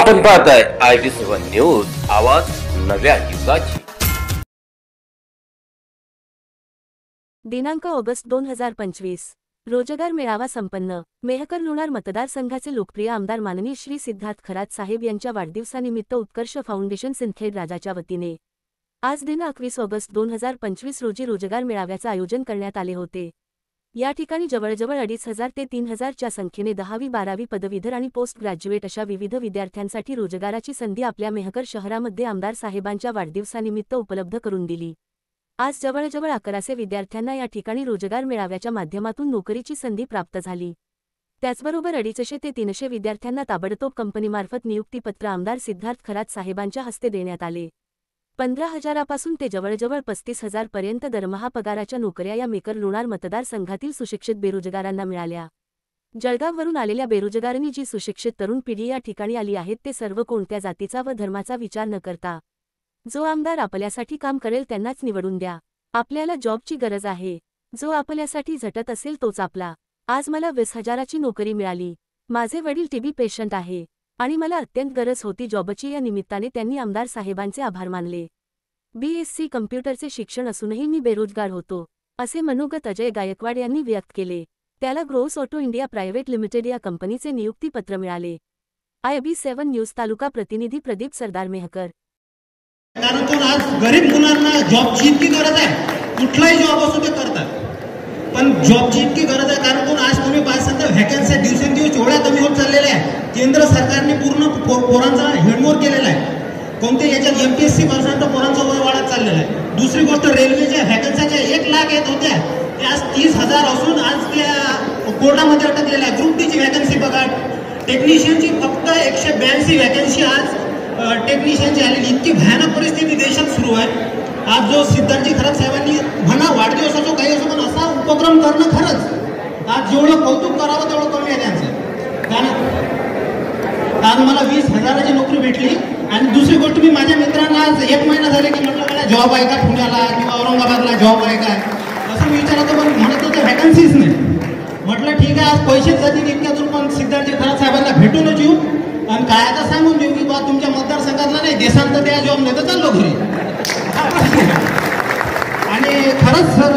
आपण पाहताय IB7 news, आवाज नव्या युगाची। दिनांक ऑगस्ट 2025 रोजगार मेळावा संपन्न। मेहकर लोणार मतदारसंघाचे लोकप्रिय आमदार माननीय श्री सिद्धार्थ खरात साहेब यांच्या वाढदिवसानिमित्त उत्कर्ष फाउंडेशन सिंदखेड राजाच्या वतीने आज दिनांक 21 ऑगस्ट 2025 रोजी रोजगार मेळाव्याचे आयोजन करण्यात आले होते। या ठिकाणी जवळजवळ 2500 ते 3000 च्या संख्येने 10वी 12वी पदवीधर आणि पोस्ट ग्रॅज्युएट अशा विविध विद्यार्थ्यांसाठी रोजगाराची संधी आपल्या मेहकर शहरामध्ये आमदार साहेबांच्या वाढदिवसानिमित्त उपलब्ध करून दिली। आज जवळजवळ 1100 विद्यार्थ्यांना या ठिकाणी रोजगार मेळाव्याच्या माध्यमातून नोकरीची संधी प्राप्त झाली। त्याचबरोबर 250 ते 300 विद्यार्थ्यांना ताबडतोब कंपनीमार्फत नियुक्तीपत्र आमदार सिद्धार्थ खरात साहेबांच्या हस्ते देण्यात आले। 15,000 पासून ते जवळजवळ 35,000 पर्यंत दरमहा पगाराच्या नोकऱ्या या मेहकर लोणार मतदारसंघातील सुशिक्षित बेरोजगारांना मिळाल्या। जळगाववरून आलेल्या बेरोजगारांनी जी सुशिक्षित तरुण पिढी या ठिकाणी आली आहेत ते सर्व कोणत्या जातीचा व धर्माचा विचार न करता जो आमदार आपल्यासाठी काम करेल त्यांनाच निवडून द्या। आपल्याला जॉबची गरज आहे, जो आपल्यासाठी झटत असेल तोच आपला। आज मला 20,000ची नोकरी मिळाली। माझे वडील टीबी पेशंट आहे आणि मला अत्यंत गरज होती जॉबची। या निमित्ताने त्यांनी आमदार साहेबांचे आभार मानले। BSc कम्प्युटरचे शिक्षण असूनही मी बेरोजगार होतो, असे मनोगत अजय गायकवाड यांनी व्यक्त केले। त्याला Gross Auto India Private Limited या कंपनीचे नियुक्तीपत्र मिळाले। IB7 न्यूज तालुका प्रतिनिधी प्रदीप सरदार मेहकर। कारण कोण आज गरीब मुलांना जॉबची इतकी गरज आहे, कुठलाही जॉब असो ते करतात, पण जॉबची इतकी गरज आहे कारण कोण आज तुम्ही पाहता तर व्हॅकन्सी दिवसेंदिवस एवढ्या कमी होत चाललेल्या आहे। केंद्र सरकारने पूर्ण पोरांचा हेडमोर केलेला आहे। कोणते याच्यात MPSC पर्सेंट पोरांचं वय वाढत चाललेलं आहे। दुसरी गोष्ट रेल्वेच्या व्हॅकन्सीच्या 1 लाख येत होत्या त्या आज 30,000 असून आज त्या कोर्टामध्ये अटकलेल्या आहे। ग्रुप Dची व्हॅकन्सी बघा, टेक्निशियनची फक्त 182 व्हॅकन्सी आज टेक्निशियनची आलेली। इतकी भयानक परिस्थिती देशात सुरू आहे। आज जो सिद्धार्थजी खरात साहेबांनी म्हणा वाढदिवस असो काही असो पण असा उपक्रम करणं खरंच आज जेवढं कौतुक करावं तेवढं कमी आहे त्यांचं। कारण आज मला 20,000ची नोकरी भेटली। आणि दुसरी गोष्ट मी माझ्या मित्रांना आज 1 महिना झाले की म्हटलं मला जॉब आहे का पुण्याला किंवा औरंगाबादला जॉब आहे का असं विचारतो, पण म्हणत होतं व्हॅकन्सीच नाही। म्हटलं ठीक आहे आज पैसेच जातील इतक्याच पण सिद्धार्थजी खरात साहेबांना भेटूनच येऊ आणि काय आता सांगून देऊ की बा तुमच्या मतदारसंघातला नाही देशांत त्या जॉब नाही तर चाललो घरी। आणि खरंच सर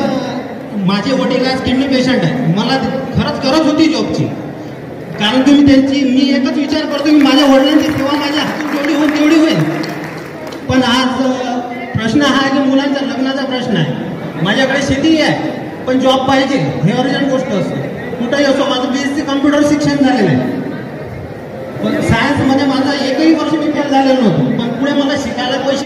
माझे वडील आज किडनी पेशंट आहे, मला खरंच गरज होती जॉबची। कारण तुम्ही त्यांची मी एकच विचार करतो की माझ्या वडिलांची तेव्हा माझ्या हातून जेवढी होईल तेवढी होईल। पण आज प्रश्न हा आहे की मुलांच्या लग्नाचा प्रश्न आहे। माझ्याकडे शेती आहे पण जॉब पाहिजे, हे अर्जंट गोष्ट असते। कुठंही असो माझं BSc कम्प्युटर शिक्षण झालेलं आहे, पण सायन्समध्ये माझा एकही वर्ष मी फेल झालेलो नव्हतो।